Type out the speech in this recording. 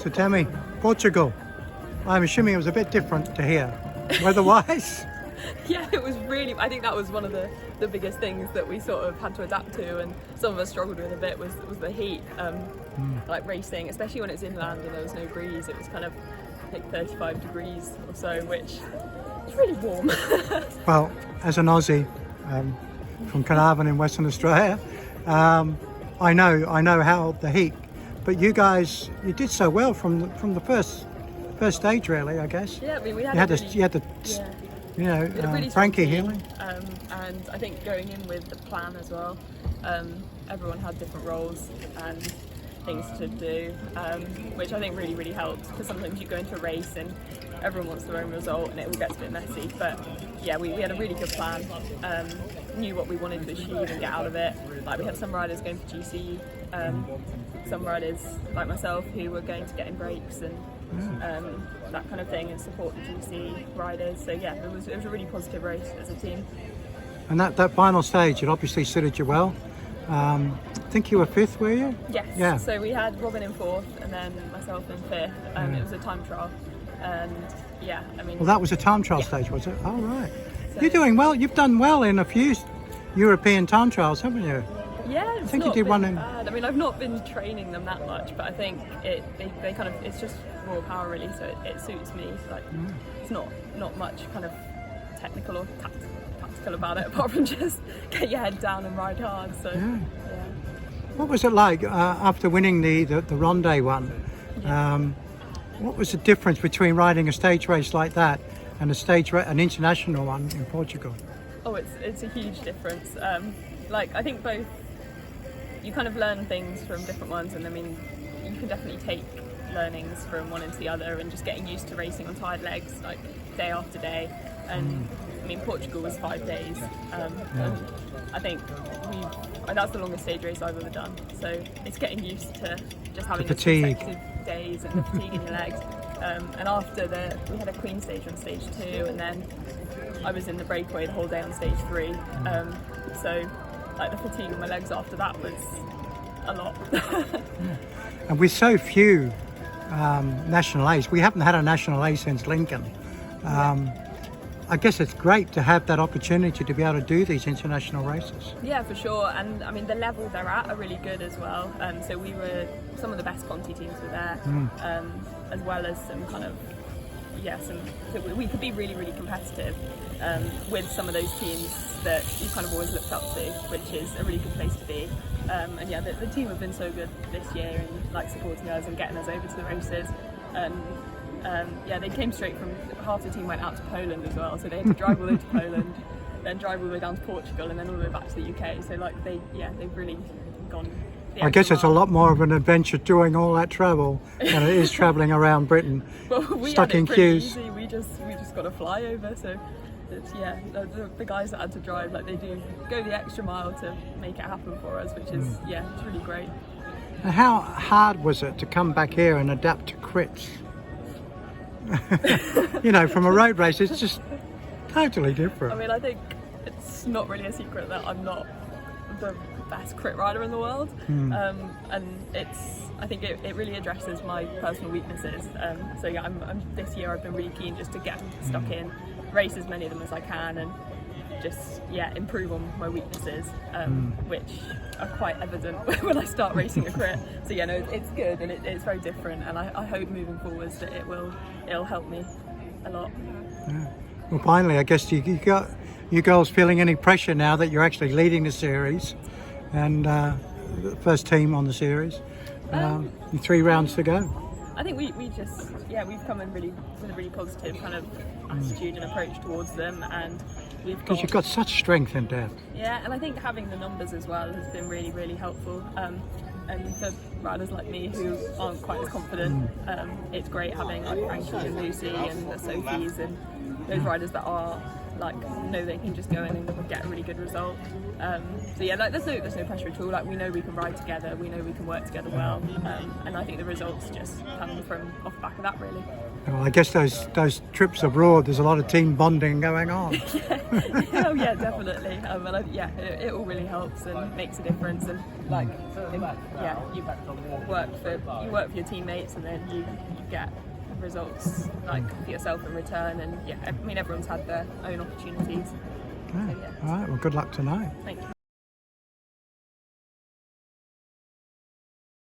So Tammy, Portugal, I'm assuming it was a bit different to here, weather-wise. Yeah, it was really, I think that was one of the biggest things that we sort of had to adapt to, and some of us struggled with a bit was the heat, like racing, especially when it's inland and there was no breeze. It was kind of like 35 degrees or so, which is really warm. Well, as an Aussie from Carnarvon in Western Australia, I know how the heat, but you guys, you did so well from the first stage, really, I guess. Yeah, I mean, we had you had the we had a really Frankie strong team, healing. and I think going in with the plan as well, everyone had different roles and things to do, which I think really helped, because sometimes you go into a race and everyone wants their own result and it all gets a bit messy. But yeah, we had a really good plan, knew what we wanted to achieve and get out of it. Like, we had some riders going for GC, some riders like myself who were going to get in breaks and that kind of thing, and support the GC riders. So yeah, it was a really positive race as a team. And that final stage, it obviously suited you well. I think you were fifth, were you? Yes. Yeah. So we had Robin in fourth and then myself in fifth. It was a time trial, and yeah, I mean. Well, that was a time trial stage, was it? Oh, right. So, You're doing well. You've done well in a few European time trials, haven't you? yeah, I think you did one in. Bad. I mean, I've not been training them that much, but I think they kind of, it's just raw power really, so it suits me. Like, it's not much kind of technical or tactical about it, apart from just get your head down and ride hard. So yeah. What was it like after winning the Ronde one? What was the difference between riding a stage race like that and an international one in Portugal? Oh, it's a huge difference. Like, I think both, you kind of learn things from different ones, and I mean, you can definitely take learnings from one into the other, and just getting used to racing on tired legs, like day after day. And I mean, Portugal was 5 days, and I think that's the longest stage race I've ever done. So it's getting used to just having the consecutive days and the fatigue in your legs. And after we had a Queen stage on stage 2, and then I was in the breakaway the whole day on stage 3. So like, the fatigue on my legs after that was a lot. And with so few national A's, we haven't had a national A since Lincoln. I guess it's great to have that opportunity to be able to do these international races. Yeah, for sure. And I mean, the level they're at are really good as well. So some of the best Conti teams were there, as well as some kind of, so we could be really competitive with some of those teams that you kind of always looked up to, which is a really good place to be. And yeah, the team have been so good this year, and like supporting us and getting us over to the races. Yeah, they came straight from, half the team went out to Poland as well, so they had to drive all the way to Poland, then drive all the way down to Portugal, and then all the way back to the UK. So like, they've really gone. I guess it's a lot more of an adventure doing all that travel than it is travelling around Britain, well, we stuck had it in pretty queues. Easy. We just got a flyover, so it's, the guys that had to drive, like, they do go the extra mile to make it happen for us, which is it's really great. And how hard was it to come back here and adapt to crits? You know, from a road race, it's just totally different. I mean, I think it's not really a secret that I'm not the best crit rider in the world, and I think it really addresses my personal weaknesses. So yeah, I'm this year I've been really keen just to get stuck in, race as many of them as I can, and just improve on my weaknesses, which are quite evident when I start racing a crit. So yeah, no, it's good, and it's very different, and I hope moving forwards that it'll help me a lot. Yeah. Well, finally, I guess you girls feeling any pressure now that you're actually leading the series and the first team on the series, 3 rounds to go? I think we just we've come in with a really positive kind of attitude and approach towards them, and because you've got such strength in depth. Yeah, and I think having the numbers as well has been really helpful. And for riders like me who aren't quite as confident, it's great having like Frankie and Lucy and the Sophies and those riders that are like, know they can just go in and get a really good result. So yeah, like, there's no pressure at all. Like, we know we can ride together, we know we can work together well, and I think the results just come from off the back of that, really. Well, I guess those trips abroad, there's a lot of team bonding going on. Yeah, definitely. And it all really helps and makes a difference. And Like, you work for your teammates, and then you get results like for yourself in return. And yeah, I mean, everyone's had their own opportunities. Yeah. So, yeah. All right. Well, good luck tonight. Thank you.